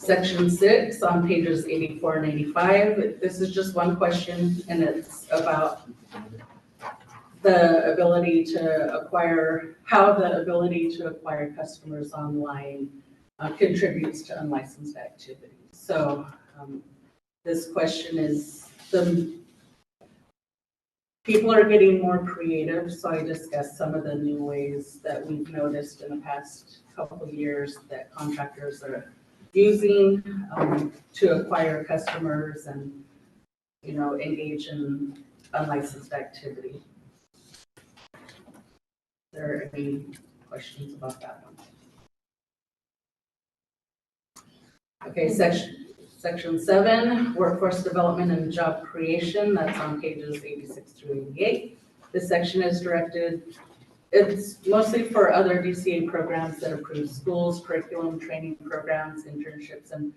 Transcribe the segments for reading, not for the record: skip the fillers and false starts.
Section 6 on pages 84 and 85. This is just one question, and it's about the ability to acquire, how the ability to acquire customers online contributes to unlicensed activity. So this question is, people are getting more creative, so I discussed some of the new ways that we've noticed in the past couple of years that contractors are using to acquire customers and, you know, engage in unlicensed activity. Are there any questions about that one? Okay, section 7, workforce development and job creation. That's on pages 86 through 88. This section is directed, it's mostly for other DCA programs that approve schools, curriculum, training programs, internships, and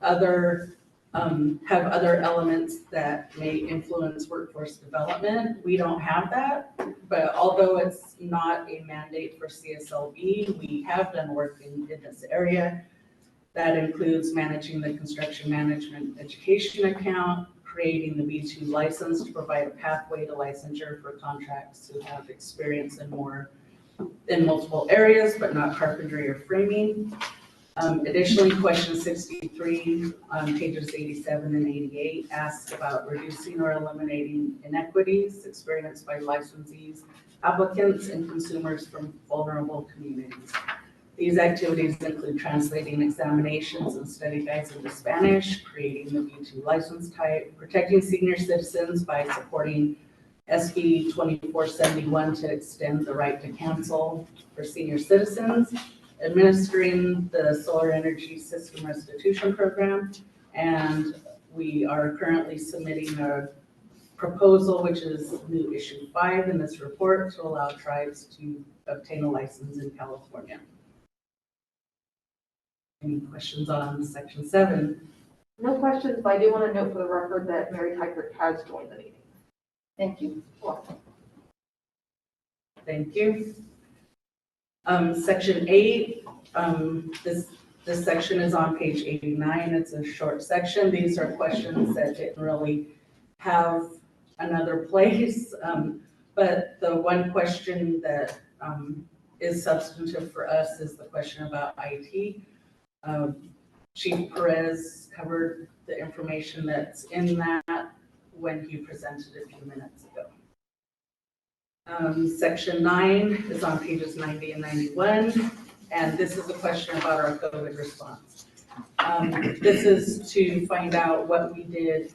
other have other elements that may influence workforce development. We don't have that, but although it's not a mandate for CSLB, we have done work in this area. That includes managing the construction management education account, creating the B2 license to provide a pathway to licensure for contracts who have experience in multiple areas, but not carpentry or framing. Additionally, question 63 on pages 87 and 88 asks about reducing or eliminating inequities experienced by licensees, applicants, and consumers from vulnerable communities. These activities include translating examinations and study guides into Spanish, creating the B2 license type, protecting senior citizens by supporting SB 2471 to extend the right to cancel for senior citizens, administering the Solar Energy System Restitution Program, and we are currently submitting a proposal, which is new issue 5 in this report, to allow tribes to obtain a license in California. Any questions on section 7? No questions, but I do want to note for the record that Mary Teichert has joined the meeting. Thank you. Welcome. Thank you. Section 8, this section is on page 89. It's a short section. These are questions that didn't really have another place, but the one question that is substantive for us is the question about IT. Chief Perez covered the information that's in that when he presented a few minutes ago. Section 9 is on pages 90 and 91, and this is a question about our COVID response. This is to find out what we did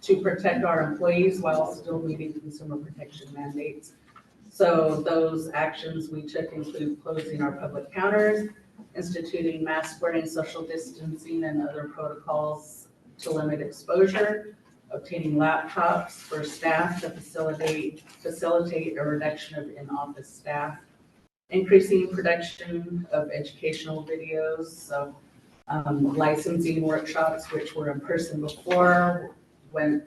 to protect our employees while still meeting consumer protection mandates. So those actions we took include closing our public counters, instituting mask wearing, social distancing, and other protocols to limit exposure, obtaining laptops for staff to facilitate a reduction of in-office staff, increasing production of educational videos, so licensing workshops which were in person before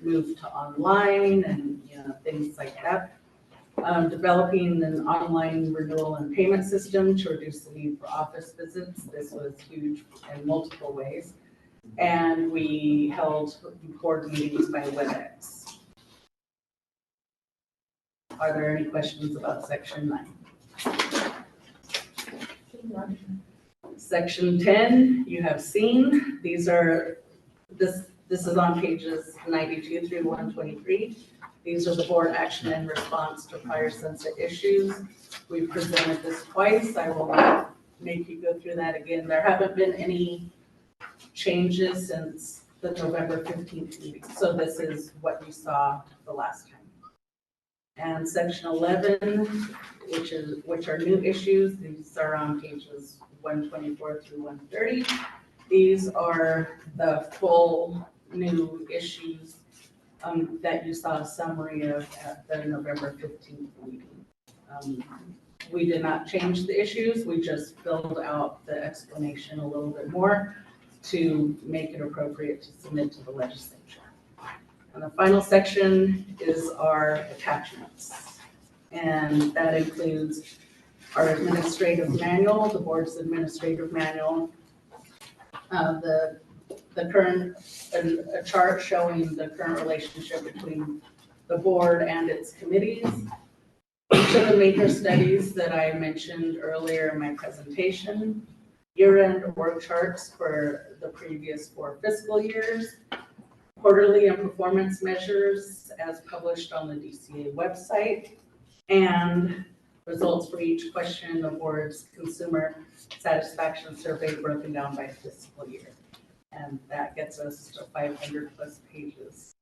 moved to online, and things like that. Developing an online renewal and payment system to reduce the need for office visits. This was huge in multiple ways. And we held board meetings by WebEx. Are there any questions about section 9? Section 10, you have seen. This is on pages 92 through 123. These are the board action in response to prior sunset issues. We presented this twice. I will not make you go through that again. There haven't been any changes since the November 15th meeting. So this is what you saw the last time. And section 11, which are new issues. These are on pages 124 through 130. These are the full new issues that you saw a summary of at the November 15th meeting. We did not change the issues, we just filled out the explanation a little bit more to make it appropriate to submit to the legislature. And the final section is our attachments. And that includes our administrative manual, the board's administrative manual, The current, a chart showing the current relationship between the board and its committees. Each of the major studies that I mentioned earlier in my presentation, year-end org charts for the previous 4 fiscal years, quarterly and performance measures as published on the DCA website, and results for each question in the board's consumer satisfaction survey broken down by fiscal year. And that gets us to 500 plus pages.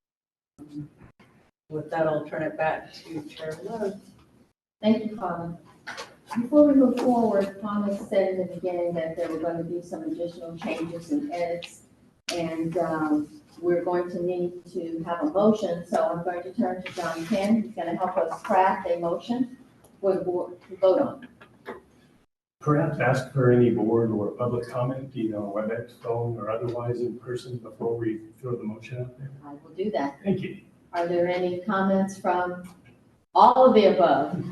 With that, I'll turn it back to Chair Love. Thank you, Paula. Before we move forward, Paula said in the beginning that there were going to be some additional changes and edits, and we're going to need to have a motion. So I'm going to turn to John Penn, who's going to help us craft a motion for the board to vote on. Perhaps ask for any board or public comment, either on WebEx, phone, or otherwise in person before we throw the motion out there. I will do that. Thank you. Are there any comments from all of the above?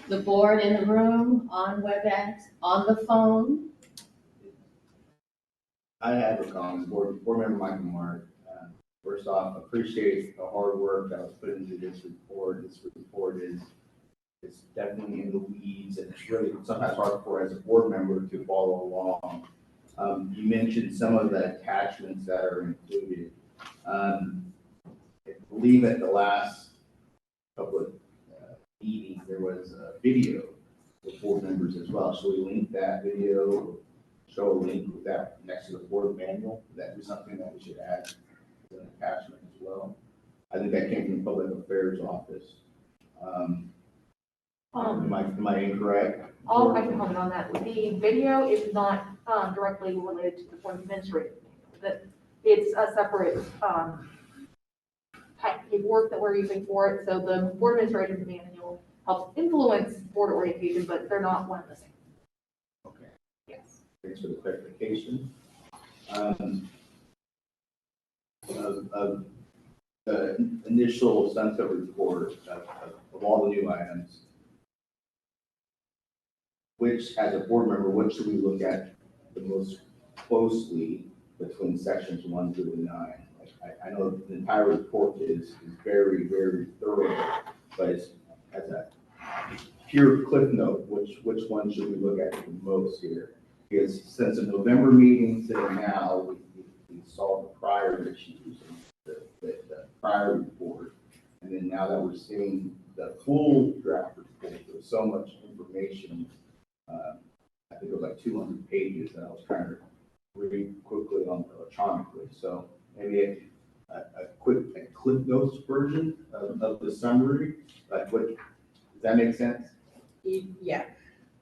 The board in the room, on WebEx, on the phone? I have a comment, board member Michael Mark. First off, appreciate the hard work that was put into this report. This report is definitely in the weeds, and it's really sometimes hard for as a board member to follow along. You mentioned some of the attachments that are included. I believe at the last couple of meetings, there was a video with board members as well. So we link that video, show a link with that next to the board manual. That is something that we should add as an attachment as well. I think that came from the Public Affairs Office. Am I incorrect? I can comment on that. The video is not directly related to the board administrative manual. That it's a separate paperwork that we're using for it. So the board administrative manual helps influence board orientation, but they're not one and the same. Okay. Yes. Thanks for the clarification. Of the initial sunset report of all the new items, which, as a board member, what should we look at the most closely between sections 1 through 9? Like, I know the entire report is very, very thorough, but it's, as a pure cliff note, which one should we look at the most here? Because since the November meeting to now, we saw the prior issues, the prior report, and then now that we're seeing the full draft report, there's so much information. I think it was like 200 pages that I was trying to read quickly on electronically. So maybe a quick clip notes version of the summary. Like, what does that make sense? Yeah.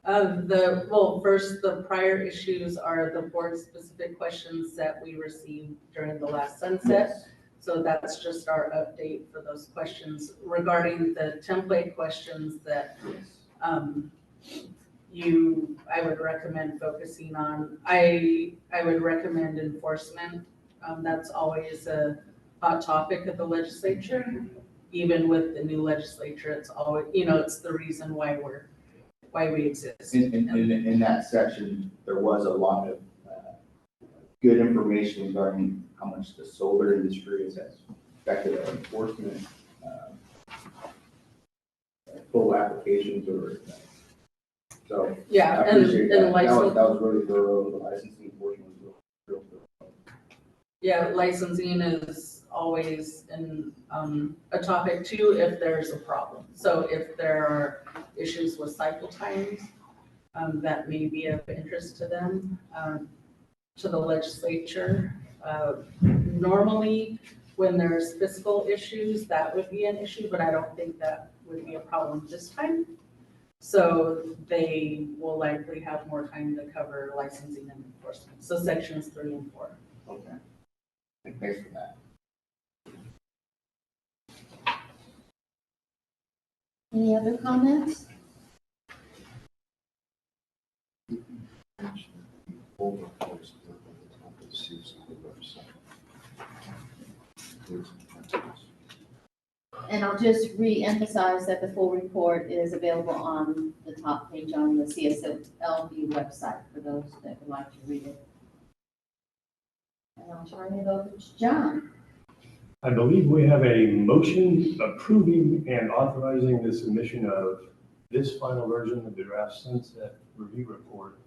First, the prior issues are the board-specific questions that we received during the last sunset. Yes. So that's just our update for those questions. Regarding the template questions that I would recommend focusing on, I would recommend enforcement. That's always a hot topic of the legislature. Even with the new legislature, it's always, it's the reason why we exist. In that section, there was a lot of good information regarding how much the solar industry has affected our enforcement, full applications, or so. Yeah, I and appreciate that. That license. was really thorough. The licensing portion was real thorough. Yeah, licensing is always a topic too if there's a problem. So if there are issues with cycle times, that may be of interest to them, to the legislature. Normally, when there's fiscal issues, that would be an issue, but I don't think that would be a problem this time. So they will likely have more time to cover licensing and enforcement. So sections 3 and 4. Okay. Thanks for that. Any other comments? And I'll just re-emphasize that the full report is available on the top page on the CSLB website for those that would like to read it. And I'll turn it over to John. I believe we have a motion approving and authorizing the submission of this final version of the draft sunset review report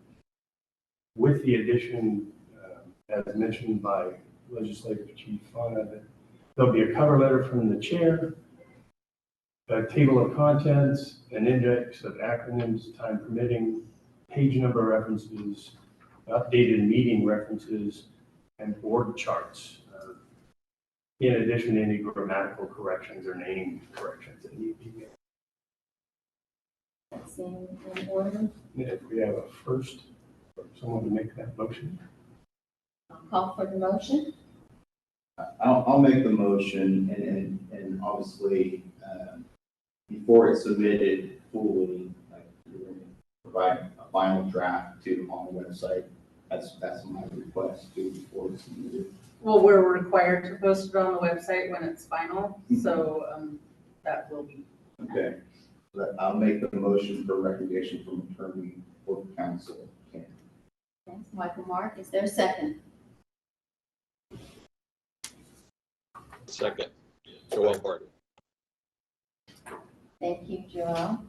with the addition, as mentioned by Legislative Chief Fauna, that there'll be a cover letter from the chair, a table of contents, an index of acronyms, time permitting, page number references, updated meeting references, and board charts. In addition to any grammatical corrections or name corrections that need to be made. That's in order. If we have a first, for someone to make that motion. I'll call for the motion. I'll make the motion and obviously, before it's submitted fully, like, you're going to provide a final draft to on the website. That's my request to before it's submitted. Well, we're required to post it on the website when it's final, so that will be. Okay, but I'll make the motion for recommendation from attorney or counsel. Thanks, Michael Mark. Is there a second? Second, Joel Barton. Thank you, Joel.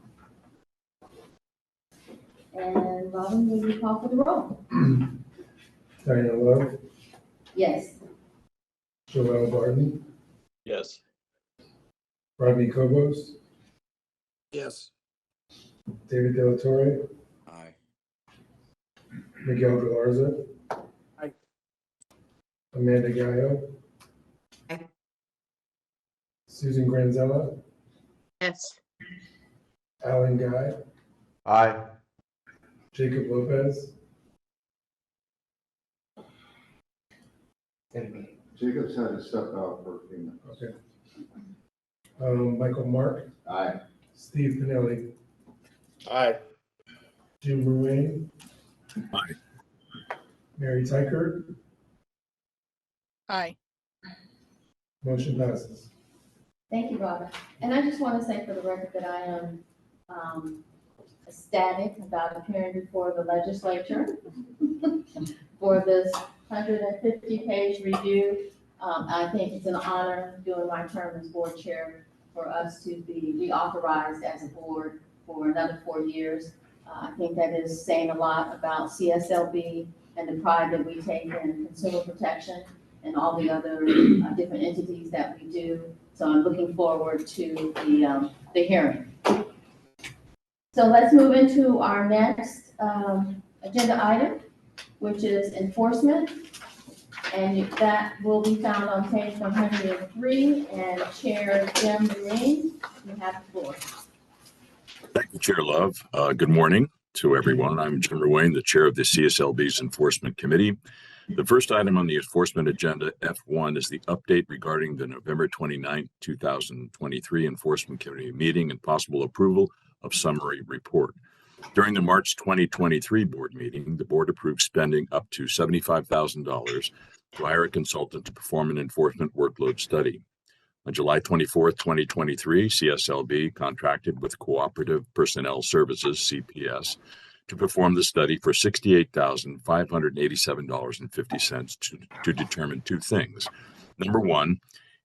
And Robin, will you call for the roll? Diana Love, Yes. Joel Barton, Yes. Rodney Cobos, Yes. David De La Torre, Aye. Miguel Galarza. Aye. Amanda Gallo. Aye. Susan Granzella, Yes. Alan Guy, Aye. Jacob Lopez, Jacob's had to step out for a few minutes. okay. Michael Mark, Aye. Steve Pinelli, Aye. Jim Ruane. Aye. Mary Tykert, Aye. motion passes. Thank you, Robin. And I just want to say for the record that I am ecstatic about appearing before the legislature for this 150-page review. I think it's an honor doing my term as board chair for us to be reauthorized as a board for another 4 years. I think that is saying a lot about CSLB and the pride that we take in consumer protection and all the other different entities that we do. So I'm looking forward to the hearing. So let's move into our next agenda item, which is enforcement. And that will be found on page 103, and Chair Jim Ruane, you have the floor. Thank you, Chair Love. Good morning to everyone. I'm Jim Ruane, the chair of the CSLB's Enforcement Committee. The first item on the enforcement agenda, F1, is the update regarding the November 29, 2023 Enforcement Committee meeting and possible approval of summary report. During the March 2023 board meeting, the board approved spending up to $75,000 to hire a consultant to perform an enforcement workload study. On July 24, 2023, CSLB contracted with Cooperative Personnel Services, CPS, to perform the study for $68,587.50 to determine two things. Number one,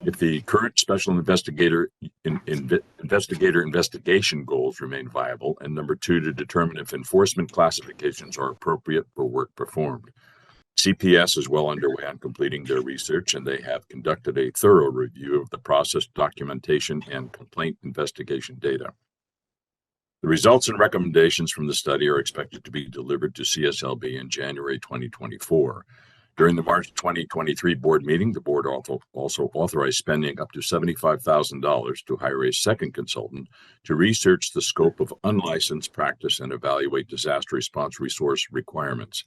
if the current special investigator investigation goals remain viable, and number two, to determine if enforcement classifications are appropriate for work performed. CPS is well underway on completing their research, and they have conducted a thorough review of the process, documentation, and complaint investigation data. The results and recommendations from the study are expected to be delivered to CSLB in January 2024. During the March 2023 board meeting, the board also authorized spending up to $75,000 to hire a second consultant to research the scope of unlicensed practice and evaluate disaster response resource requirements.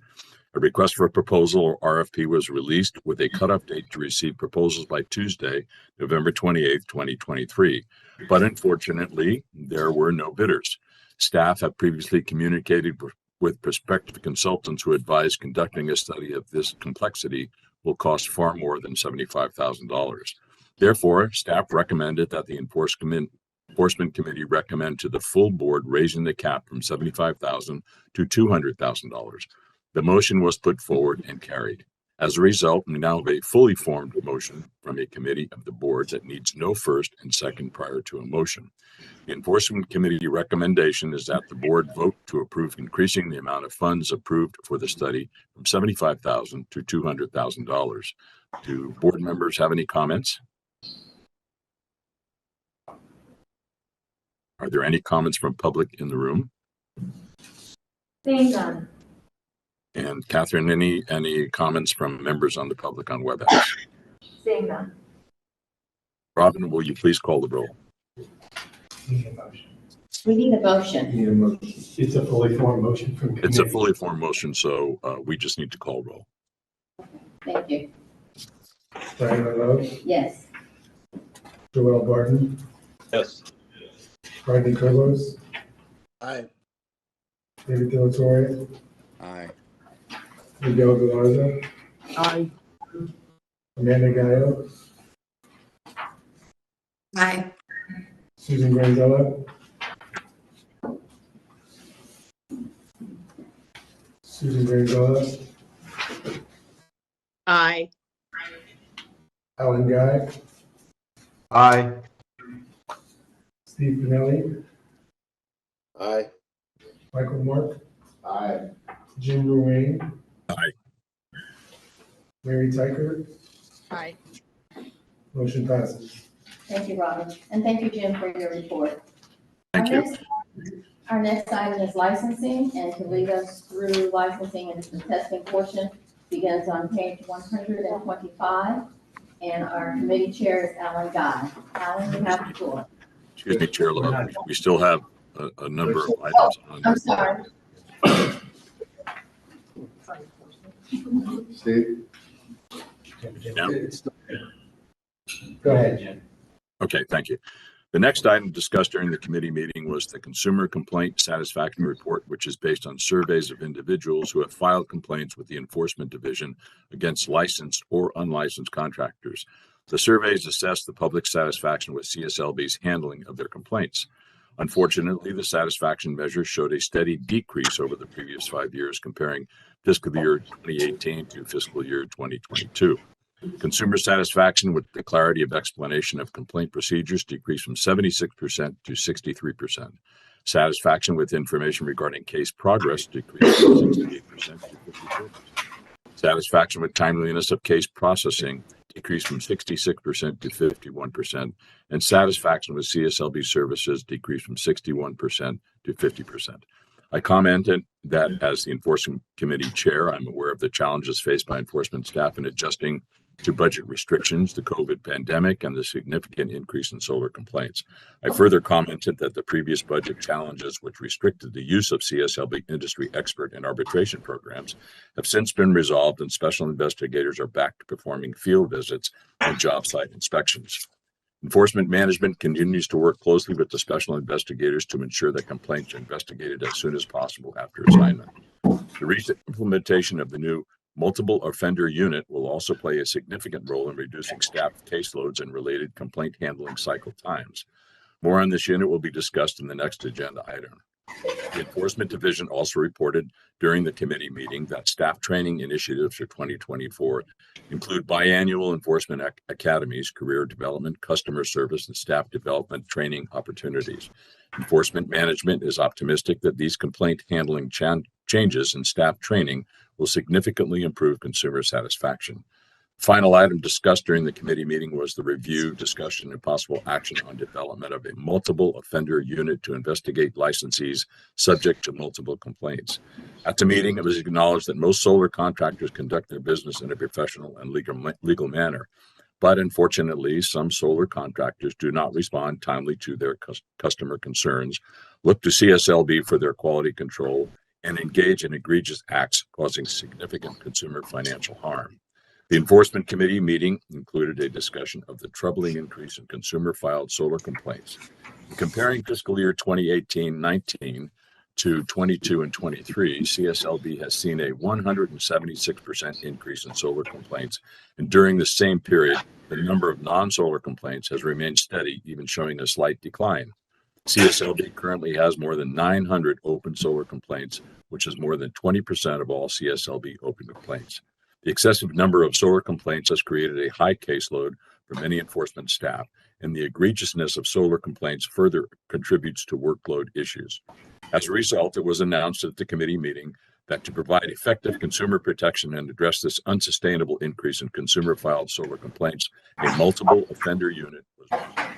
A request for a proposal, or RFP, was released with a cutoff date to receive proposals by Tuesday, November 28, 2023. But unfortunately, there were no bidders. Staff have previously communicated with prospective consultants who advised conducting a study of this complexity will cost far more than $75,000. Therefore, staff recommended that the Enforcement Committee recommend to the full board raising the cap from $75,000 to $200,000. The motion was put forward and carried. As a result, we now have a fully formed motion from a committee of the board that needs no first and second prior to a motion. The Enforcement Committee recommendation is that the board vote to approve increasing the amount of funds approved for the study from $75,000 to $200,000. Do board members have any comments? Are there any comments from public in the room? Seeing none. And Catherine, any comments from members on the public on WebEx? Seeing none. Robin, will you please call the roll? Need a motion. We need a motion. Need a motion. It's a fully formed motion from committee. It's a fully formed motion, so we just need to call roll. Thank you. Brian Malone, Yes. Joel Barton, Yes. Rodney Carlos, Aye. David Delatorre, Aye. Miguel Galarza, Aye. Amanda Gallo, Aye. Susan Granzella, Aye. Alan Guy, Aye. Steve Pinelli, Aye. Michael Mark, Aye. Jim Ruane. Aye. Mary Tyker, Aye. motion passes. Thank you, Robin. And thank you, Jim, for your report. Thank you. Our next item is licensing, and to lead us through licensing and the testing portion begins on page 125. And our committee chair is Alan Guy. Alan, you have the floor. Excuse me, Chair Love. We still have a number of items on. I'm sorry. Steve? Yeah. Go ahead, Jim. Okay, thank you. The next item discussed during the committee meeting was the Consumer Complaint Satisfaction Report, which is based on surveys of individuals who have filed complaints with the Enforcement Division against licensed or unlicensed contractors. The surveys assess the public satisfaction with CSLB's handling of their complaints. Unfortunately, the satisfaction measure showed a steady decrease over the previous 5 years, comparing fiscal year 2018 to fiscal year 2022. Consumer satisfaction with the clarity of explanation of complaint procedures decreased from 76% to 63%. Satisfaction with information regarding case progress decreased from 68% to 54%. Satisfaction with timeliness of case processing decreased from 66% to 51%, and satisfaction with CSLB services decreased from 61% to 50%. I commented that as the Enforcement Committee Chair, I'm aware of the challenges faced by enforcement staff in adjusting to budget restrictions, the COVID pandemic, and the significant increase in solar complaints. I further commented that the previous budget challenges, which restricted the use of CSLB industry expert and arbitration programs, have since been resolved, and special investigators are back to performing field visits and job site inspections. Enforcement management continues to work closely with the special investigators to ensure that complaints are investigated as soon as possible after assignment. The recent implementation of the new multiple offender unit will also play a significant role in reducing staff caseloads and related complaint handling cycle times. More on this unit will be discussed in the next agenda item. The Enforcement Division also reported during the committee meeting that staff training initiatives for 2024 include biannual enforcement academies, career development, customer service, and staff development training opportunities. Enforcement management is optimistic that these complaint handling changes in staff training will significantly improve consumer satisfaction. Final item discussed during the committee meeting was the review, discussion, and possible action on development of a multiple offender unit to investigate licensees subject to multiple complaints. At the meeting, it was acknowledged that most solar contractors conduct their business in a professional and legal manner. But unfortunately, some solar contractors do not respond timely to their customer concerns, look to CSLB for their quality control, and engage in egregious acts causing significant consumer financial harm. The Enforcement Committee meeting included a discussion of the troubling increase in consumer-filed solar complaints. In comparing fiscal year 2018-19 to 22 and 23, CSLB has seen a 176% increase in solar complaints, and during the same period, the number of non-solar complaints has remained steady, even showing a slight decline. CSLB currently has more than 900 open solar complaints, which is more than 20% of all CSLB open complaints. The excessive number of solar complaints has created a high caseload for many enforcement staff, and the egregiousness of solar complaints further contributes to workload issues. As a result, it was announced at the committee meeting that to provide effective consumer protection and address this unsustainable increase in consumer filed solar complaints, a multiple offender unit was established.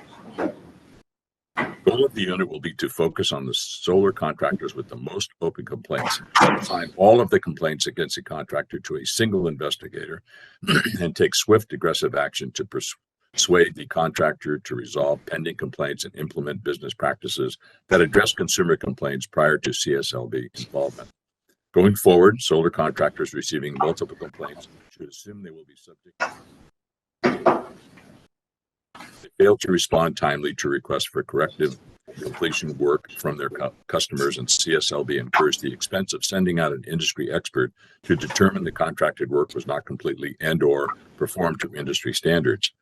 The goal of the unit will be to focus on the solar contractors with the most open complaints, assign all of the complaints against the contractor to a single investigator, and take swift, aggressive action to persuade the contractor to resolve pending complaints and implement business practices that address consumer complaints prior to CSLB involvement. Going forward, solar contractors receiving multiple complaints should assume they will be subject. They fail to respond timely to requests for corrective completion work from their customers, and CSLB incurs the expense of sending out an industry expert to determine the contracted work was not completely and/or performed to industry standards.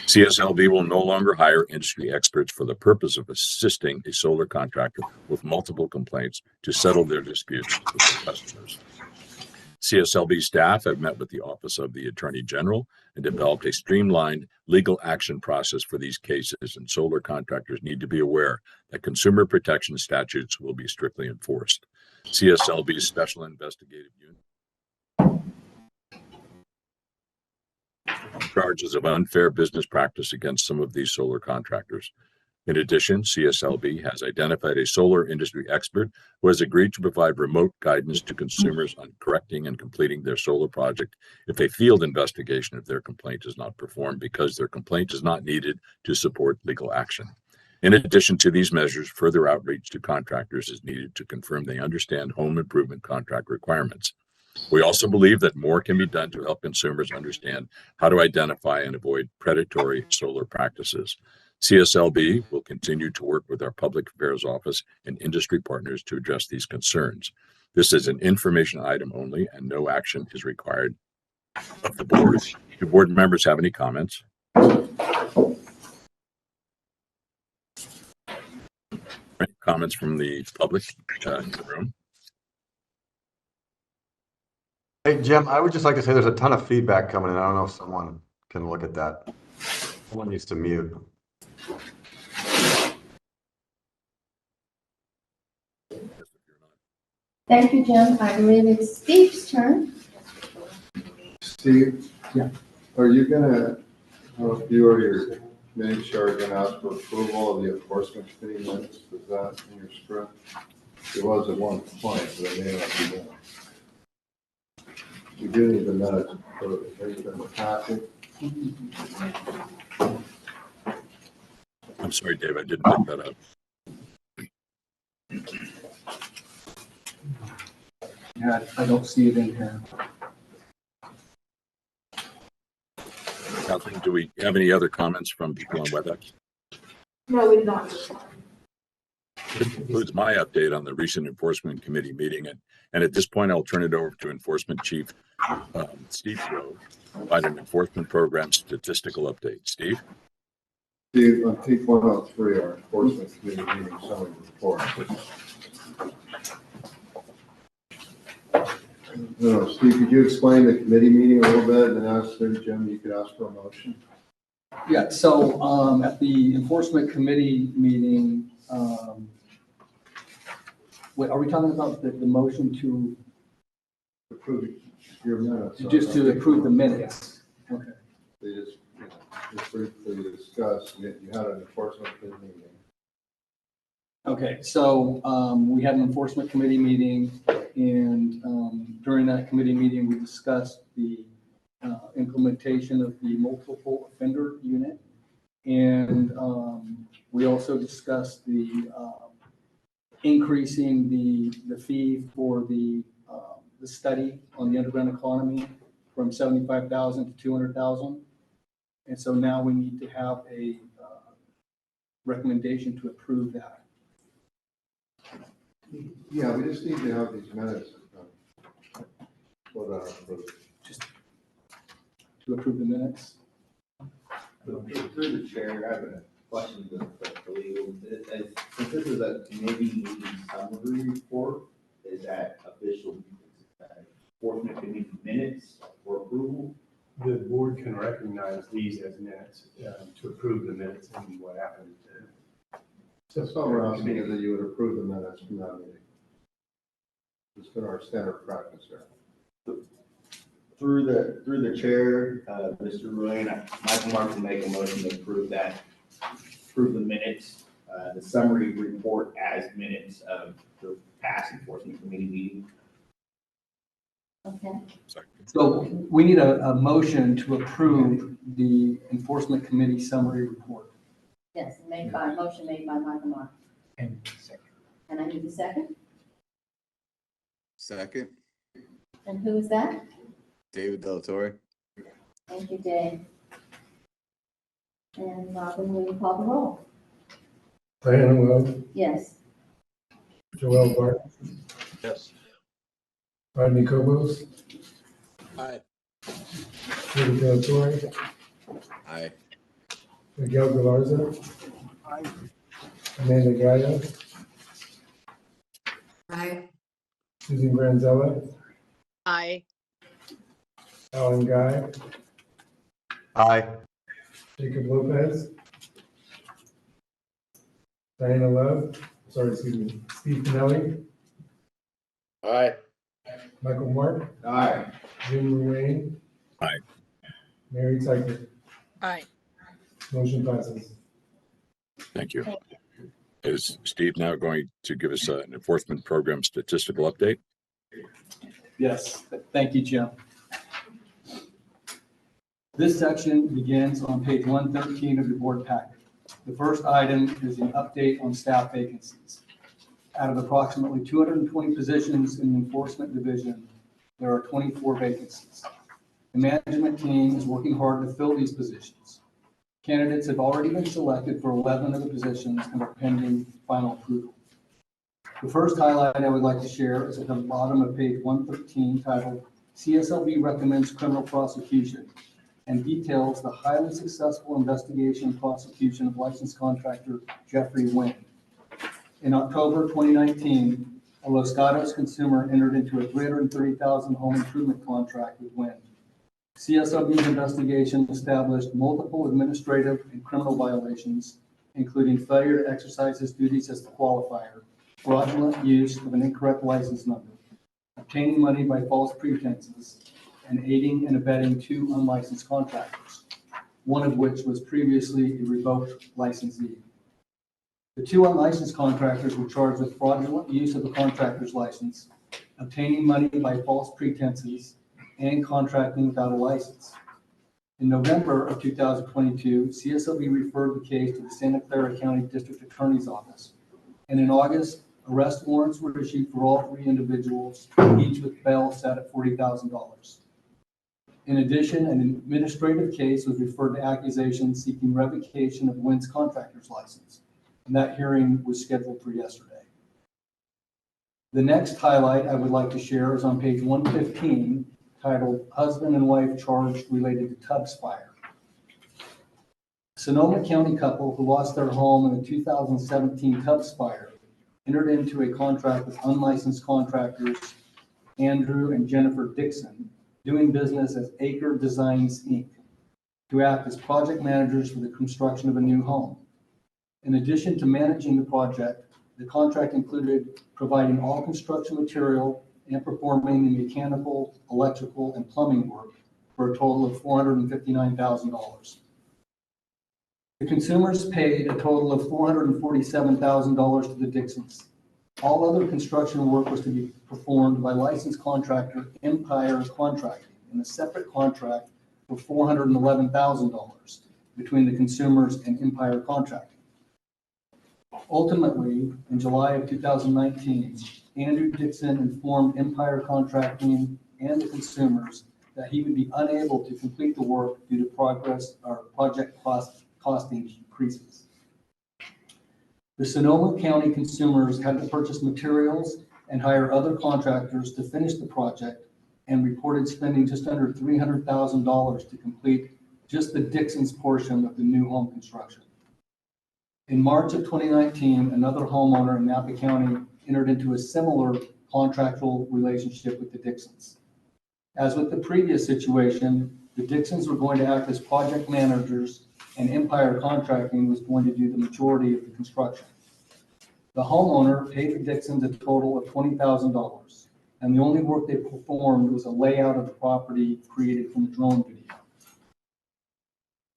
CSLB will no longer hire industry experts for the purpose of assisting a solar contractor with multiple complaints to settle their disputes with their customers. CSLB staff have met with the Office of the Attorney General and developed a streamlined legal action process for these cases, and solar contractors need to be aware that consumer protection statutes will be strictly enforced. CSLB's Special Investigative Unit charges of unfair business practice against some of these solar contractors. In addition, CSLB has identified a solar industry expert who has agreed to provide remote guidance to consumers on correcting and completing their solar project if a field investigation of their complaint is not performed because their complaint is not needed to support legal action. In addition to these measures, further outreach to contractors is needed to confirm they understand home improvement contract requirements. We also believe that more can be done to help consumers understand how to identify and avoid predatory solar practices. CSLB will continue to work with our Public Affairs Office and industry partners to address these concerns. This is an information item only, and no action is required of the board. Do board members have any comments? Any comments from the public in the room? Hey, Jim, I would just like to say there's a ton of feedback coming in. I don't know if someone can look at that. Someone needs to mute. Thank you, Jim. I believe it's Steve's turn. Steve? Yeah. Are you gonna, you or your committee chair are gonna ask for approval of the enforcement committee minutes? Is that in your script? It was at one point, but it may not be now. You do need the minutes for the packet. I'm sorry, Dave, I didn't pick that up. Yeah, I don't see it in here. Kathleen, do we have any other comments from people on WebEx? No, we did not. This concludes my update on the recent Enforcement Committee meeting. And at this point, I'll turn it over to Enforcement Chief Steve Grove to provide an enforcement program statistical update. Steve? Steve, on T103, our enforcement committee meeting summary report. Steve, could you explain the committee meeting a little bit, and then ask Jim, you could ask for a motion? Yeah, so at the enforcement committee meeting, wait, are we talking about the motion to Approve your minutes. just to approve the minutes? Okay. They just briefly discussed, you had an enforcement committee meeting. Okay, so we had an enforcement committee meeting, and during that committee meeting, we discussed the implementation of the multiple offender unit. And we also discussed the increasing the fee for the study on the underground economy from 75,000 to 200,000. And so now we need to have a recommendation to approve that. Yeah, we just need to have these minutes. Just to approve the minutes. Through the chair, I have a question to the legal. Since this is a committee meeting summary report, is that official enforcement committee minutes for approval? recognize these as minutes, to approve the minutes and what happened. That's all we're asking is that you would approve the minutes from that meeting. It's been our standard practice here. Through the chair, Mr. Ruane, Michael Mark will make a motion to approve the minutes, the summary report as minutes of the past enforcement committee meeting. Okay, So we need a motion to approve the enforcement committee summary report. yes, motion made by Michael Mark. And second. And I need a second. Second. And who is that? David Delatorre. Thank you, Dave. And Robin, will you call the roll? Diana Love, Yes. Joel Barton, Yes. Rodney Cobos, Aye. David Delatorre, Aye. Miguel Galarza, Aye. Amanda Gaia, Aye. Susan Granzella, Aye. Alan Guy, Aye. Jacob Lopez, Diana Love, Steve Pinelli, Aye. Michael Mark, Aye. Jim Ruane. Aye. Mary Tyker. Aye. Motion passes. Thank you. Is Steve now going to give us an enforcement program statistical update? Yes, thank you, Jim. This section begins on page 113 of the board packet. The first item is an update on staff vacancies. Out of approximately 220 positions in the enforcement division, there are 24 vacancies. The management team is working hard to fill these positions. Candidates have already been selected for 11 of the positions and are pending final approval. The first highlight I would like to share is at the bottom of page 113, titled CSLB Recommends Criminal Prosecution, and details the highly successful investigation and prosecution of licensed contractor Jeffrey Wynn. In October 2019, a Los Gatos consumer entered into a $330,000 home improvement contract with Wynn. CSLB's investigation established multiple administrative and criminal violations, including failure to exercise his duties as the qualifier, fraudulent use of an incorrect license number, obtaining money by false pretenses, and aiding and abetting two unlicensed contractors, one of which was previously a revoked licensee. The two unlicensed contractors were charged with fraudulent use of a contractor's license, obtaining money by false pretenses, and contracting without a license. In November of 2022, CSLB referred the case to the Santa Clara County District Attorney's Office. And in August, arrest warrants were issued for all three individuals, each with bail set at $40,000. In addition, an administrative case was referred to accusations seeking revocation of Wynn's contractor's license. And that hearing was scheduled for yesterday. The next highlight I would like to share is on page 115, titled Husband and Wife Charged Related to Tubbs Fire. Sonoma County couple who lost their home in the 2017 Tubbs fire entered into a contract with unlicensed contractors Andrew and Jennifer Dixon, doing business as Acre Designs, Inc., to act as project managers for the construction of a new home. In addition to managing the project, the contract included providing all construction material and performing the mechanical, electrical, and plumbing work for a total of $459,000. The consumers paid a total of $447,000 to the Dixons. All other construction work was to be performed by licensed contractor Empire Contracting in a separate contract for $411,000 between the consumers and Empire Contracting. Ultimately, in July of 2019, Andrew Dixon informed Empire Contracting and the consumers that he would be unable to complete the work due to project costing increases. The Sonoma County consumers had to purchase materials and hire other contractors to finish the project and reported spending just under $300,000 to complete just the Dixon's portion of the new home construction. In March of 2019, another homeowner in Napa County entered into a similar contractual relationship with the Dixons. As with the previous situation, the Dixons were going to act as project managers and Empire Contracting was going to do the majority of the construction. The homeowner paid the Dixons a total of $20,000, and the only work they performed was a layout of the property created from the drone video.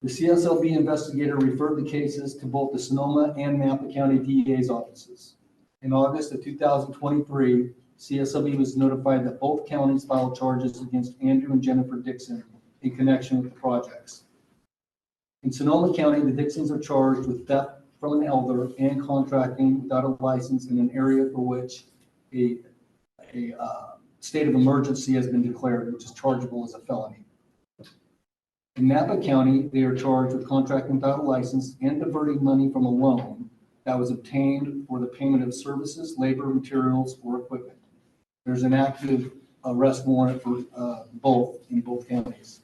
The CSLB investigator referred the cases to both the Sonoma and Napa County DA's offices. In August of 2023, CSLB was notified that both counties filed charges against Andrew and Jennifer Dixon in connection with the projects. In Sonoma County, the Dixons are charged with theft from an elder and contracting without a license in an area for which a state of emergency has been declared, which is chargeable as a felony. In Napa County, they are charged with contracting without a license and diverting money from a loan that was obtained for the payment of services, labor, materials, or equipment. There's an active arrest warrant for both in both counties.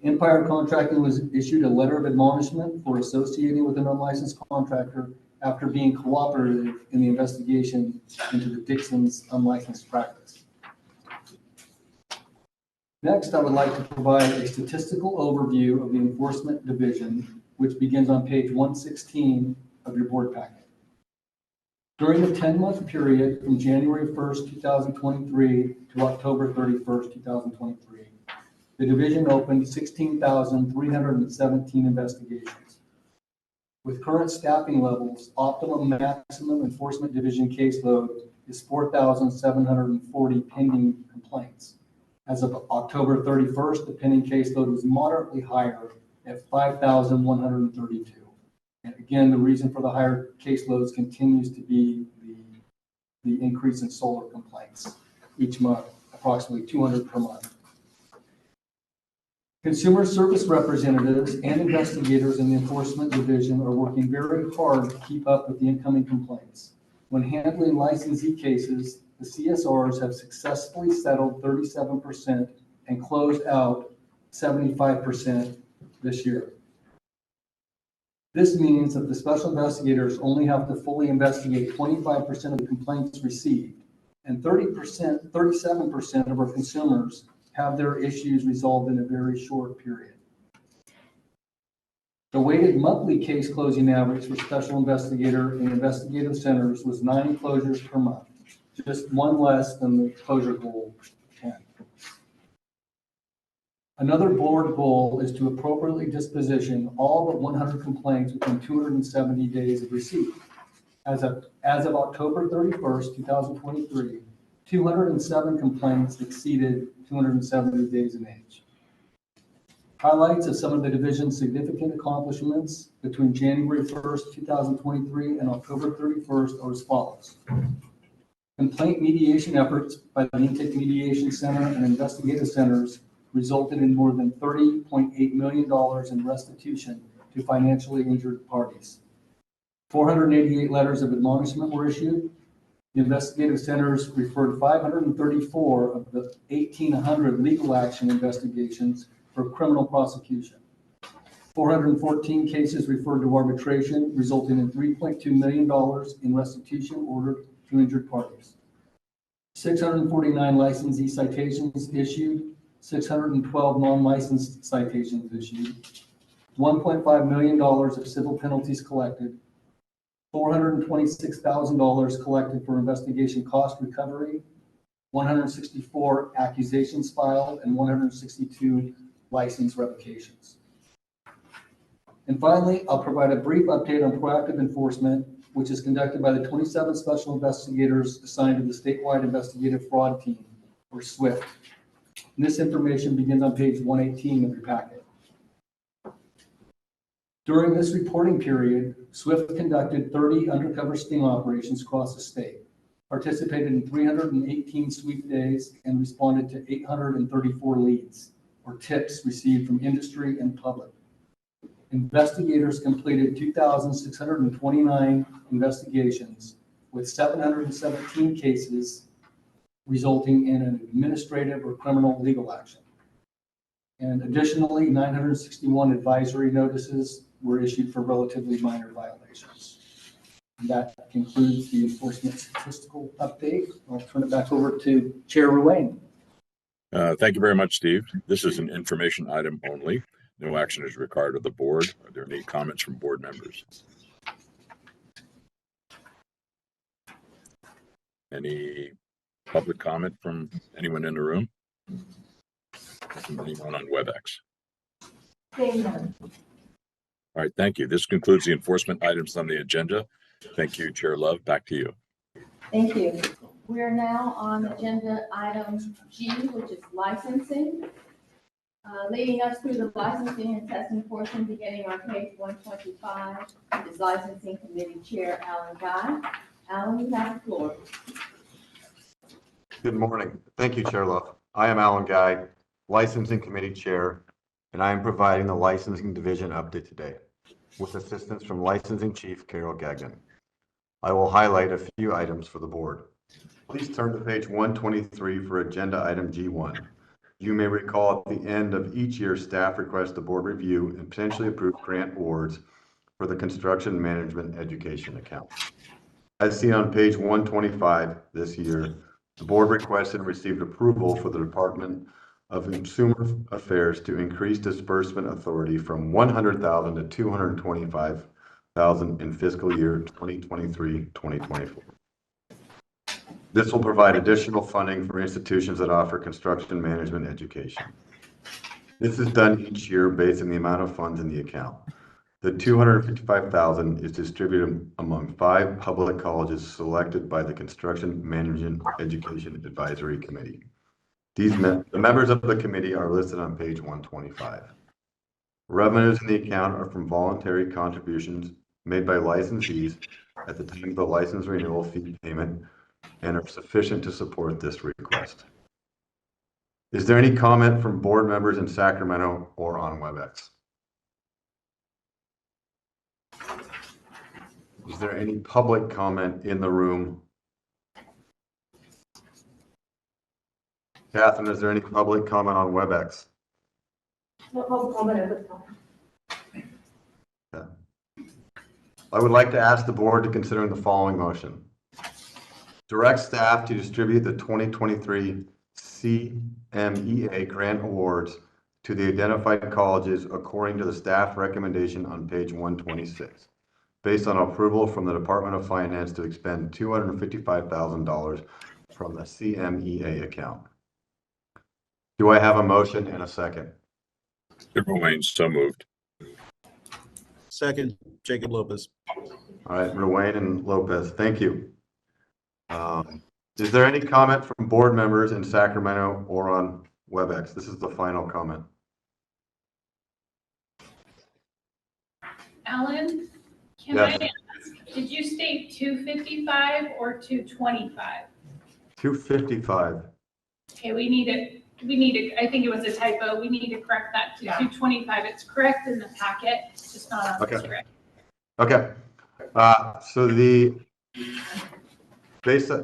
Empire Contracting was issued a letter of admonishment for associating with an unlicensed contractor after being cooperative in the investigation into the Dixon's unlicensed practice. Next, I would like to provide a statistical overview of the Enforcement Division, which begins on page 116 of your board packet. During the 10-month period from January 1st, 2023 to October 31st, 2023, the division opened 16,317 investigations. With current staffing levels, optimum maximum Enforcement Division caseload is 4,740 pending complaints. As of October 31st, the pending caseload was moderately higher at 5,132. And again, the reason for the higher caseloads continues to be the increase in solar complaints each month, approximately 200 per month. Consumer service representatives and investigators in the Enforcement Division are working very hard to keep up with the incoming complaints. When handling licensee cases, the CSRs have successfully settled 37% and closed out 75% this year. This means that the special investigators only have to fully investigate 25% of the complaints received, and 37% of our consumers have their issues resolved in a very short period. The weighted monthly case closing average for special investigator and investigative centers was 9 closures per month, just one less than the closure goal 10. Another board goal is to appropriately disposition all but 100 complaints within 270 days of receipt. As of October 31st, 2023, 207 complaints exceeded 270 days in age. Highlights of some of the division's significant accomplishments between January 1st, 2023 and October 31st are as follows. Complaint mediation efforts by the Intake Mediation Center and investigative centers resulted in more than $30.8 million in restitution to financially injured parties. 488 letters of admonishment were issued. The investigative centers referred 534 of the 1,800 legal action investigations for criminal prosecution. 414 cases referred to arbitration, resulting in $3.2 million in restitution ordered to injured parties. 649 licensee citations issued, 612 non-licensed citations issued, $1.5 million of civil penalties collected, $426,000 collected for investigation cost recovery, 164 accusations filed, and 162 license revocations. And finally, I'll provide a brief update on proactive enforcement, which is conducted by the 27 special investigators assigned to the Statewide Investigative Fraud Team, or SWIFT. And this information begins on page 118 of your packet. During this reporting period, SWIFT conducted 30 undercover sting operations across the state, participated in 318 sweep days, and responded to 834 leads, or tips received from industry and public. Investigators completed 2,629 investigations with 717 cases resulting in an administrative or criminal legal action. And additionally, 961 advisory notices were issued for relatively minor violations. And that concludes the enforcement statistical update. I'll turn it back over to Chair Ruane. Thank you very much, Steve. This is an information item only. No action is required of the board. Are there any comments from board members? Any public comment from anyone in the room? From anyone on WebEx? Seeing none. All right, thank you. This concludes the enforcement items on the agenda. Thank you, Chair Love. Back to you. Thank you. We are now on agenda item G, which is licensing. Leading us through the licensing and testing portion, beginning on page 125, is Licensing Committee Chair Alan Guy. Alan, you have the floor. Good morning. Thank you, Chair Love. I am Alan Guy, Licensing Committee Chair, and I am providing the Licensing Division update today with assistance from Licensing Chief Carol Gagnon. I will highlight a few items for the board. Please turn to page 123 for agenda item G1. You may recall at the end of each year, staff requests the board review and potentially approve grant awards for the construction management education account. As seen on page 125 this year, the board requested and received approval for the Department of Consumer Affairs to increase disbursement authority from $100,000 to $225,000 in fiscal year 2023-2024. This will provide additional funding for institutions that offer construction management education. This is done each year based on the amount of funds in the account. The $255,000 is distributed among 5 public colleges selected by the Construction Management Education Advisory Committee. The members of the committee are listed on page 125. Revenues in the account are from voluntary contributions made by licensees at the time of the license renewal fee payment and are sufficient to support this request. Is there any comment from board members in Sacramento or on WebEx? Is there any public comment in the room? Catherine, is there any public comment on WebEx? No public comment at this time. Yeah. I would like to ask the board to consider the following motion. Direct staff to distribute the 2023 CMEA grant awards to the identified colleges according to the staff recommendation on page 126, based on approval from the Department of Finance to expend $255,000 from the CMEA account. Do I have a motion and a second? Ruane, so moved. Second, Jacob Lopez. All right, Ruane and Lopez, thank you. Is there any comment from board members in Sacramento or on WebEx? This is the final comment. Alan, can Yes. I ask, did you state 255 or 225? 255. Okay, we need to, I think it was a typo. We need to correct that to 225. It's correct in the packet, it's just not on the Okay. script. Okay.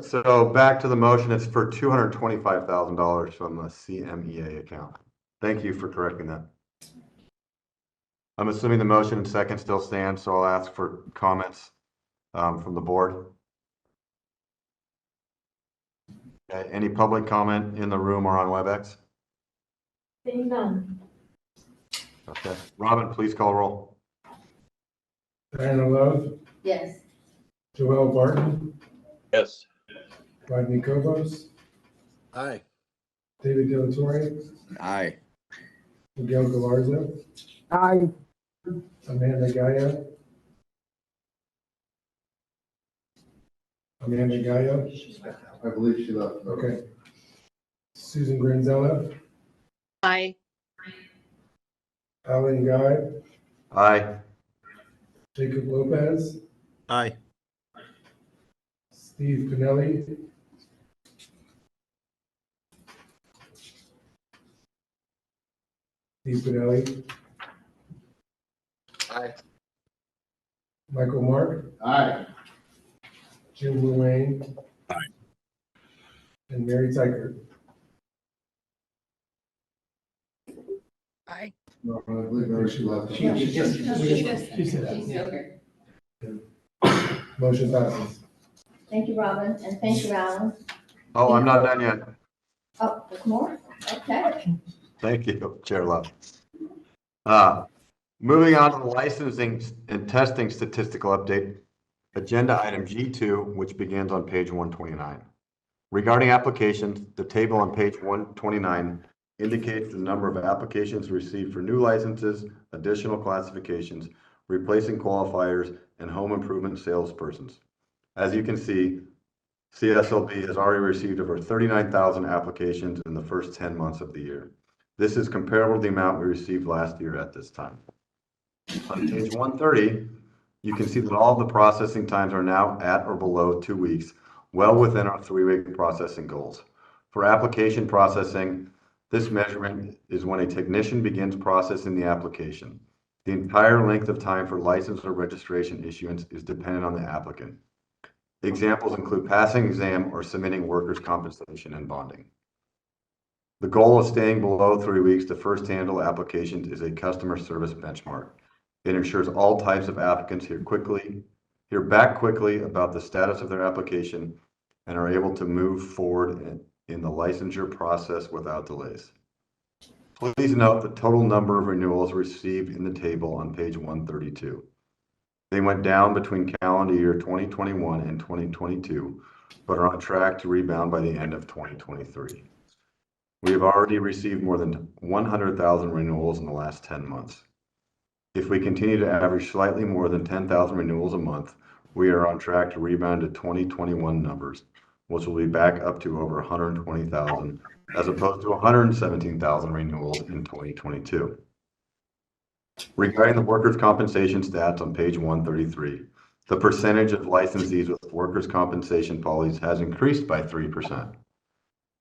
So back to the motion, it's for $225,000 from the CMEA account. Thank you for correcting that. I'm assuming the motion and second still stands, so I'll ask for comments from the board. Okay, any public comment in the room or on WebEx? Seeing none. Okay, Robin, please call roll. Diana Love, Yes. Joel Barton, Yes. Rodney Cobos, Aye. David Dilatorre, Aye. Miguel Galarza, Aye. Amanda Gaia. Amanda Gaia, I believe she left. okay. Susan Granzella, Aye. Alan Guy, Aye. Jacob Lopez, Aye. Steve Pinelli, Aye. Michael Mark, Aye. Jim Ruane. Aye. And Mary Teichert. Aye. No, I believe Mary, she left. She said that. Motion passes. Thank you, Robin, and thank you, Alan. Oh, I'm not done yet. Oh, there's more? Okay. Thank you, Chair Love. Moving on to the licensing and testing statistical update, agenda item G2, which begins on page 129. Regarding applications, the table on page 129 indicates the number of applications received for new licenses, additional classifications, replacing qualifiers, and home improvement salespersons. As you can see, CSLB has already received over 39,000 applications in the first 10 months of the year. This is comparable to the amount we received last year at this time. On page 130, you can see that all of the processing times are now at or below 2 weeks, well within our 3-week processing goals. For application processing, this measurement is when a technician begins processing the application. The entire length of time for license or registration issuance is dependent on the applicant. Examples include passing exam or submitting workers' compensation and bonding. The goal of staying below 3 weeks to first handle applications is a customer service benchmark. It ensures all types of applicants hear back quickly about the status of their application and are able to move forward in the licensure process without delays. Please note the total number of renewals received in the table on page 132. They went down between calendar year 2021 and 2022, but are on track to rebound by the end of 2023. We have already received more than 100,000 renewals in the last 10 months. If we continue to average slightly more than 10,000 renewals a month, we are on track to rebound to 2021 numbers, which will be back up to over 120,000 as opposed to 117,000 renewals in 2022. Regarding the workers' compensation stats on page 133, the percentage of licensees with workers' compensation policies has increased by 3%.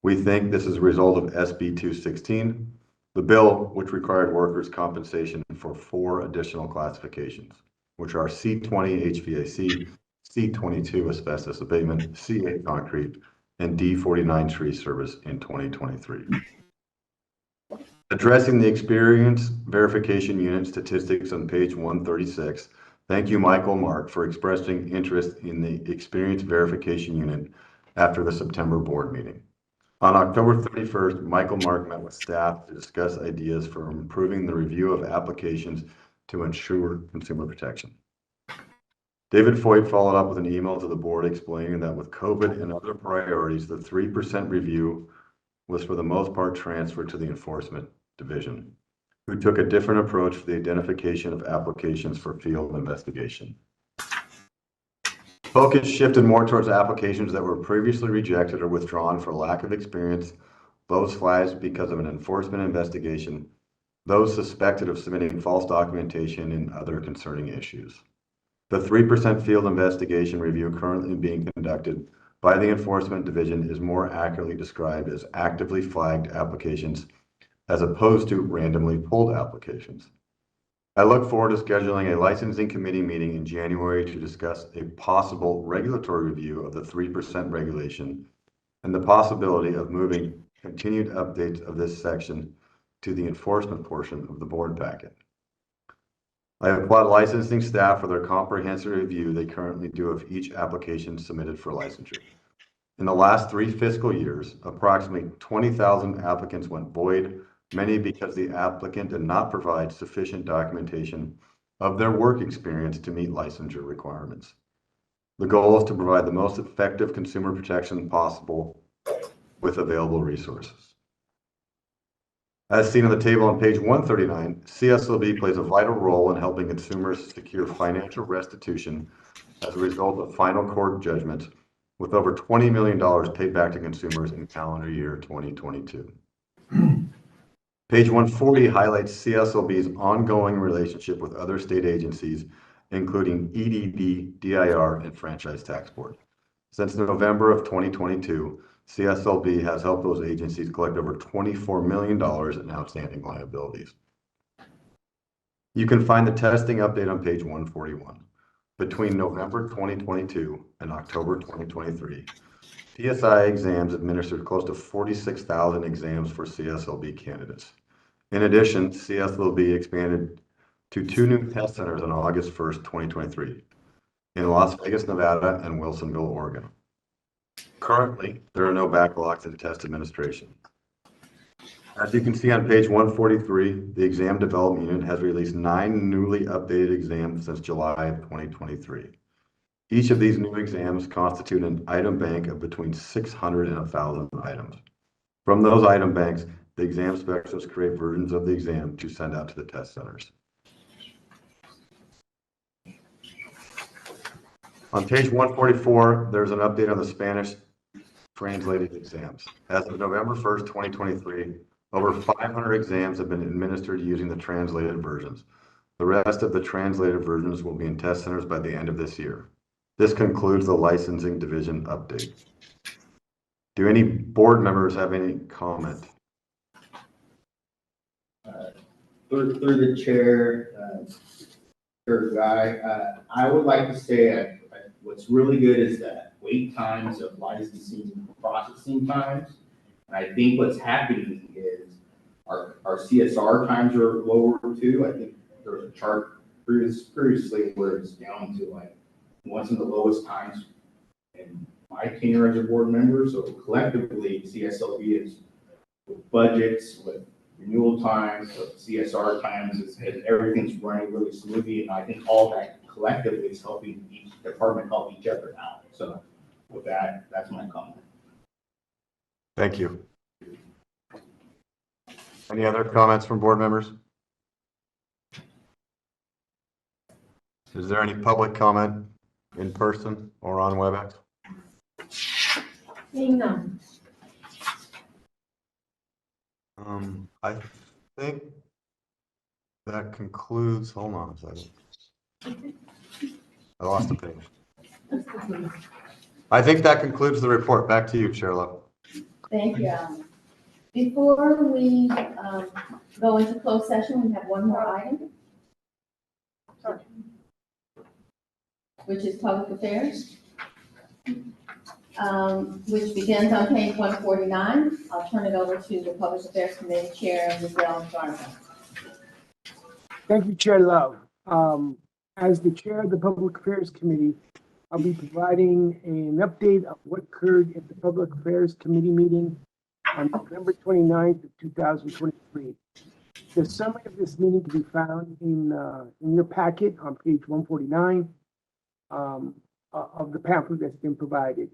We think this is a result of SB 216, the bill which required workers' compensation for 4 additional classifications, which are C20 HVAC, C22 asbestos abatement, C8 concrete, and D49 tree service in 2023. Addressing the experience verification unit statistics on page 136, thank you, Michael Mark, for expressing interest in the experience verification unit after the September board meeting. On October 31st, Michael Mark met with staff to discuss ideas for improving the review of applications to ensure consumer protection. David Foyt followed up with an email to the board explaining that with COVID and other priorities, the 3% review was for the most part transferred to the enforcement division, who took a different approach for the identification of applications for field investigation. Focus shifted more towards applications that were previously rejected or withdrawn for lack of experience, those flagged because of an enforcement investigation, those suspected of submitting false documentation, and other concerning issues. The 3% field investigation review currently being conducted by the Enforcement Division is more accurately described as actively flagged applications as opposed to randomly pulled applications. I look forward to scheduling a licensing committee meeting in January to discuss a possible regulatory review of the 3% regulation and the possibility of moving continued updates of this section to the enforcement portion of the board packet. I applaud licensing staff for their comprehensive review they currently do of each application submitted for licensure. In the last 3 fiscal years, approximately 20,000 applicants went void, many because the applicant did not provide sufficient documentation of their work experience to meet licensure requirements. The goal is to provide the most effective consumer protection possible with available resources. As seen on the table on page 139, CSLB plays a vital role in helping consumers secure financial restitution as a result of final court judgments, with over $20 million paid back to consumers in calendar year 2022. Page 140 highlights CSLB's ongoing relationship with other state agencies, including EDD, DIR, and Franchise Tax Board. Since November of 2022, CSLB has helped those agencies collect over $24 million in outstanding liabilities. You can find the testing update on page 141. Between November 2022 and October 2023, PSI exams administered close to 46,000 exams for CSLB candidates. In addition, CSLB expanded to 2 new test centers on August 1st, 2023, in Las Vegas, Nevada, and Wilsonville, Oregon. Currently, there are no backlogs in test administration. As you can see on page 143, the Exam Development Unit has released 9 newly updated exams since July of 2023. Each of these new exams constitute an item bank of between 600 and 1,000 items. From those item banks, the exam specialists create versions of the exam to send out to the test centers. On page 144, there's an update on the Spanish translated exams. As of November 1st, 2023, over 500 exams have been administered using the translated versions. The rest of the translated versions will be in test centers by the end of this year. This concludes the licensing division update. Do any board members have any comment? Through the chair, third guy, I would like to say what's really good is that wait times of licensing processing times. And I think what's happening is our CSR times are lower too. I think there was a chart previously where it's down to like one of the lowest times in my tenure as a board member. So collectively, CSLB is with budgets, with renewal times, with CSR times, everything's running really smoothly. And I think all that collectively is helping each department help each other out. So with that, that's my comment. Thank you. Any other comments from board members? Is there any public comment in person or on WebEx? Seeing none. I think that concludes, hold on a second. I lost the page. I think that concludes the report. Back to you, Chair Love. Thank you, Alan. Before we go into closed session, we have one more item, which is public affairs, which begins on page 149. I'll turn it over to the Public Affairs Committee Chair, Giselle Garza. Thank you, Chair Love. As the Chair of the Public Affairs Committee, I'll be providing an update of what occurred at the Public Affairs Committee meeting on November 29th of 2023. The summary of this meeting can be found in your packet on page 149 of the pamphlet that's been provided.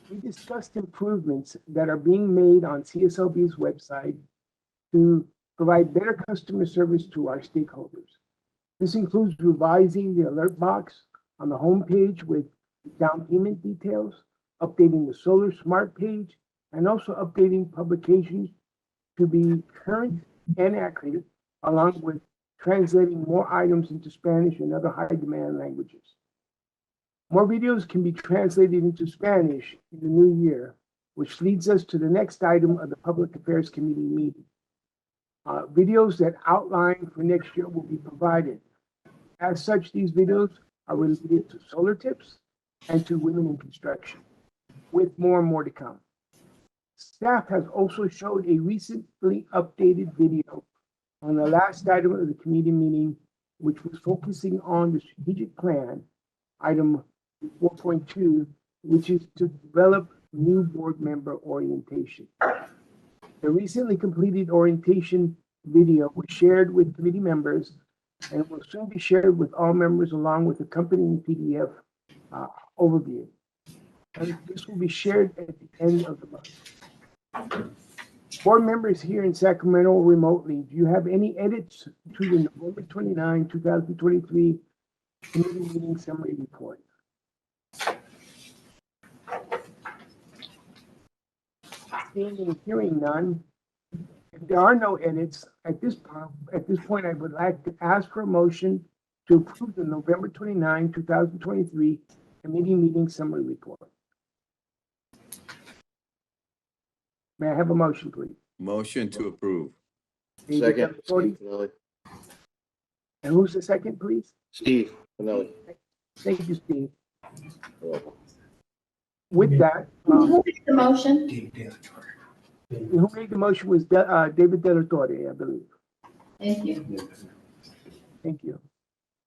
We discussed improvements that are being made on CSLB's website to provide better customer service to our stakeholders. This includes revising the alert box on the home page with down payment details, updating the Solar Smart page, and also updating publications to be current and accurate, along with translating more items into Spanish and other high demand languages. More videos can be translated into Spanish in the new year, which leads us to the next item of the Public Affairs Committee meeting. Videos that outline for next year will be provided. As such, these videos are related to solar tips and to women in construction, with more and more to come. Staff has also showed a recently updated video on the last item of the committee meeting, which was focusing on the strategic plan, item 4.2, which is to develop new board member orientation. The recently completed orientation video was shared with committee members and will soon be shared with all members along with accompanying PDF overview. And this will be shared at the end of the month. Board members here in Sacramento or remotely, do you have any edits to the November 29, 2023 committee meeting summary report? Seeing and hearing none, if there are no edits at this point, I would like to ask for a motion to approve the November 29, 2023 committee meeting summary report. May I have a motion, please? Motion to approve. David Delatorre. And who's the second, please? Steve Finelli. Thank you, Steve. With that, Who made the motion? who made the motion was David Delatorre, I believe. Thank you. Thank you.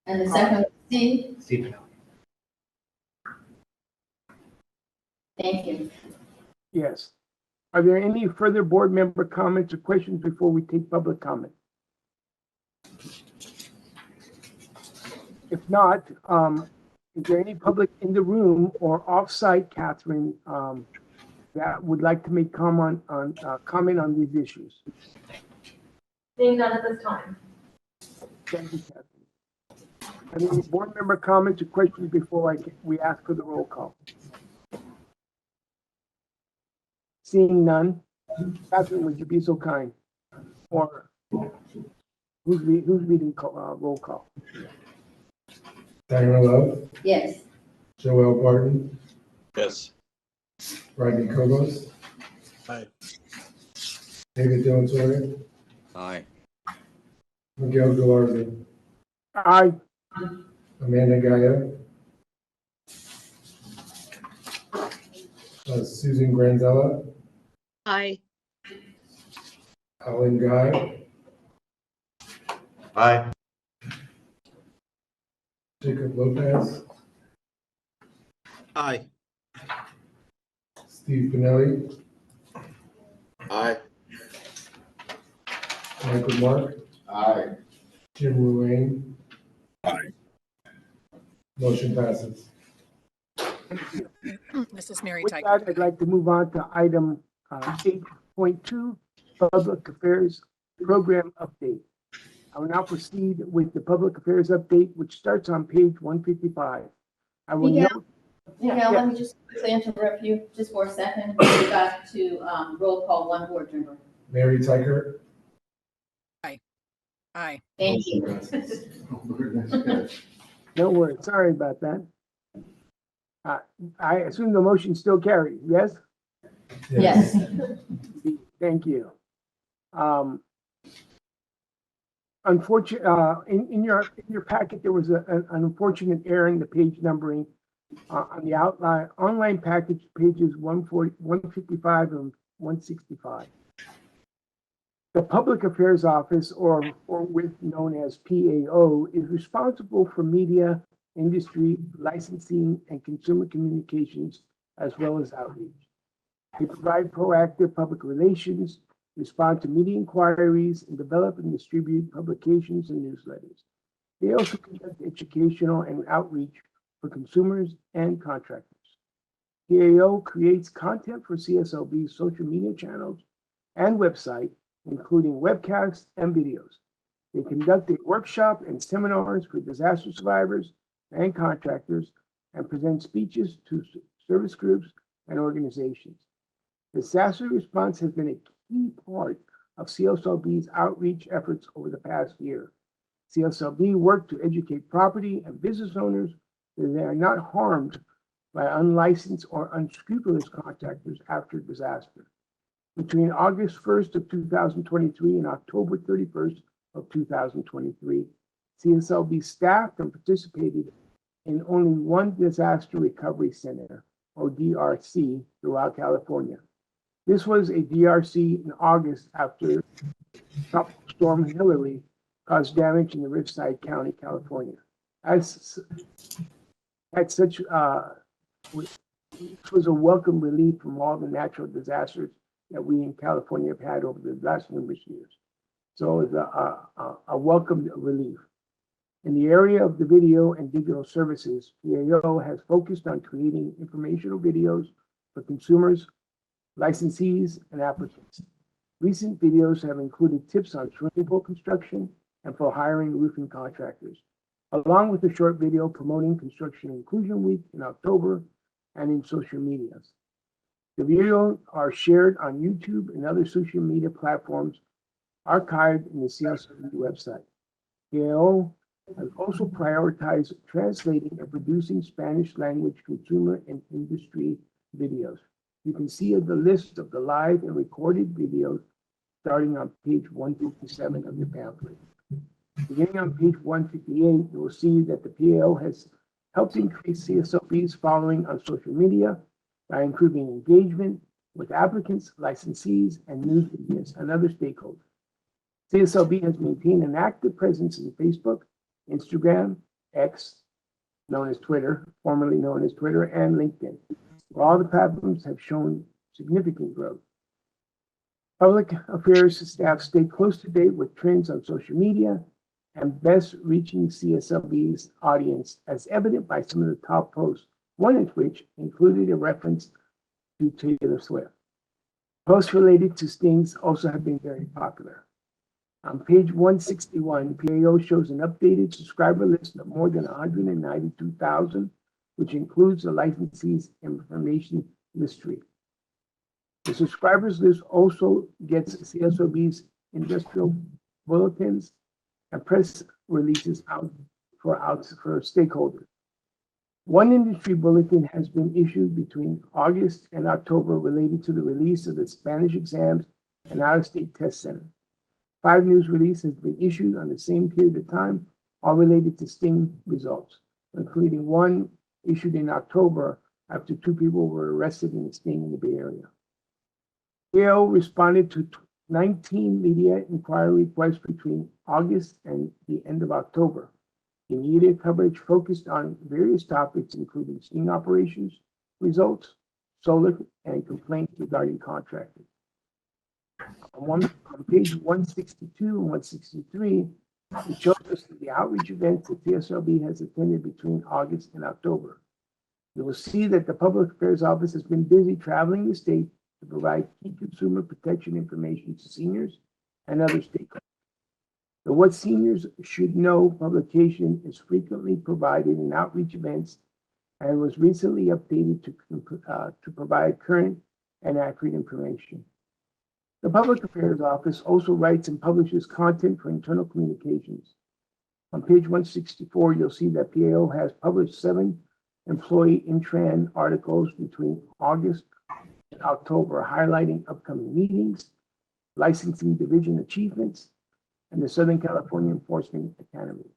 And the second, Steve? Steve. Thank you. Yes. Are there any further board member comments or questions before we take public comment? If not, is there any public in the room or off-site, Catherine, that would like to make comment on these issues? Seeing none at this time. Thank you, Catherine. Any board member comments or questions before we ask for the roll call? Seeing none, Catherine, would you be so kind? Or who's leading roll call? Diana Love, Yes. Joel Barton, Yes. Rodney Cobos. Aye. David Dillon Sawyer, Aye. Miguel Galarza, Aye. Amanda Gaia, Susan Granzella, Aye. Alan Guy, Aye. Jacob Lopez, Aye. Steve Pinelli, Aye. Michael Mark, Aye. Jim Ruane. Aye. Motion passes. This is Mary With Tiger. that, I'd like to move on to item 8.2, Public Affairs Program Update. I will now proceed with the Public Affairs Update, which starts on page 155. I will Miguel? note, Miguel, let me just quickly interrupt you just for a second. We got to roll call one board member. Mary Tiger. Aye. Thank you. no worries, sorry about that. I assume the motion still carries, yes? Yes. Thank you. Unfortunate, in your packet, there was an unfortunate error in the page numbering on the online package, pages 140, 155 and 165. The Public Affairs Office, or known as PAO, is responsible for media, industry, licensing, and consumer communications, as well as outreach. They provide proactive public relations, respond to media inquiries, and develop and distribute publications and newsletters. They also conduct educational and outreach for consumers and contractors. PAO creates content for CSLB's social media channels and website, including webcasts and videos. They conduct workshops and seminars for disaster survivors and contractors and present speeches to service groups and organizations. Disaster response has been a key part of CSLB's outreach efforts over the past year. CSLB worked to educate property and business owners that they are not harmed by unlicensed or unscrupulous contractors after disaster. Between August 1st of 2023 and October 31st of 2023, CSLB staffed and participated in only one disaster recovery center, or DRC, throughout California. This was a DRC in August after Tropical Storm Hillary caused damage in the Riverside County, California. This was a welcome relief from all the natural disasters that we in California have had over the last numerous years. So it's a welcome relief. In the area of the video and digital services, PAO has focused on creating informational videos for consumers, licensees, and applicants. Recent videos have included tips on swimming pool construction and for hiring roofing contractors, along with a short video promoting Construction Inclusion Week in October and in social medias. The videos are shared on YouTube and other social media platforms, archived in the CSLB website. PAO has also prioritized translating and producing Spanish language consumer and industry videos. You can see the list of the live and recorded videos starting on page 157 of your pamphlet. Beginning on page 158, you will see that the PAO has helped increase CSLB's following on social media by improving engagement with applicants, licensees, and news media and other stakeholders. CSLB has maintained an active presence in Facebook, Instagram, X, known as Twitter, formerly known as Twitter, and LinkedIn, where all the platforms have shown significant growth. Public affairs staff stay close to date with trends on social media and best reaching CSLB's audience, as evident by some of the top posts, one of which included a reference to Taylor Swift. Posts related to stings also have been very popular. On page 161, PAO shows an updated subscriber list of more than 192,000, which includes the licensee's information history. The subscribers list also gets CSLB's industrial bulletins and press releases out for stakeholders. One industry bulletin has been issued between August and October related to the release of the Spanish exams and out-of-state test center. 5 news releases have been issued on the same period of time, all related to sting results, including one issued in October after 2 people were arrested in a sting in the Bay Area. PAO responded to 19 media inquiry requests between August and the end of October. The media coverage focused on various topics, including sting operations, results, solar, and complaints regarding contractors. On page 162 and 163, it shows us the outreach events that CSLB has attended between August and October. You will see that the Public Affairs Office has been busy traveling the state to provide key consumer protection information to seniors and other stakeholders. The What Seniors Should Know publication is frequently provided in outreach events and was recently updated to provide current and accurate information. The Public Affairs Office also writes and publishes content for internal communications. On page 164, you'll see that PAO has published 7 employee Intran articles between August and October, highlighting upcoming meetings, licensing division achievements, and the Southern California Enforcement Academy.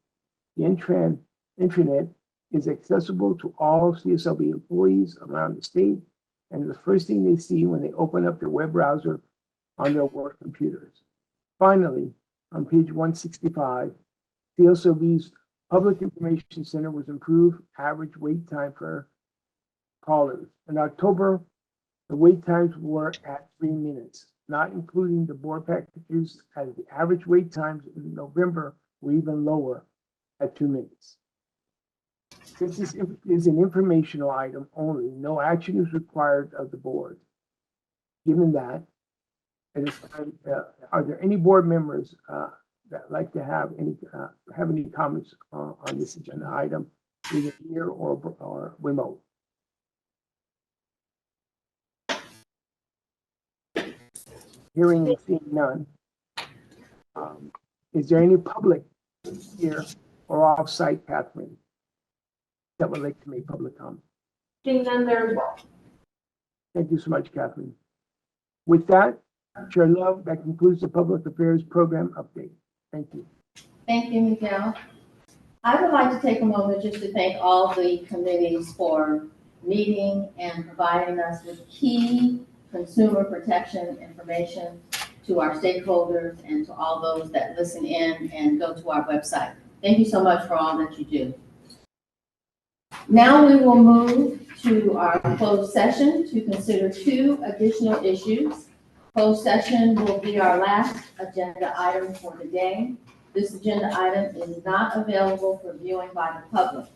The intranet is accessible to all CSLB employees around the state, and the first thing they see when they open up their web browser on their work computers. Finally, on page 165, CSLB's Public Information Center was improved average wait time for callers. In October, the wait times were at 3 minutes, not including the board packages, as the average wait times in November were even lower at 2 minutes. Since this is an informational item only, no action is required of the board. Given that, are there any board members that like to have any comments on this agenda item, either here or remote? Hearing and seeing none. Is there any public here or off-site, Catherine, that would like to make public comment? Seeing none there as well. Thank you so much, Catherine. With that, Chair Love, that concludes the Public Affairs Program update. Thank you. Thank you, Miguel. I would like to take a moment just to thank all the committees for meeting and providing us with key consumer protection information to our stakeholders and to all those that listen in and go to our website. Thank you so much for all that you do. Now we will move to our closed session to consider 2 additional issues. Closed session will be our last agenda item for the day. This agenda item is not available for viewing by the public.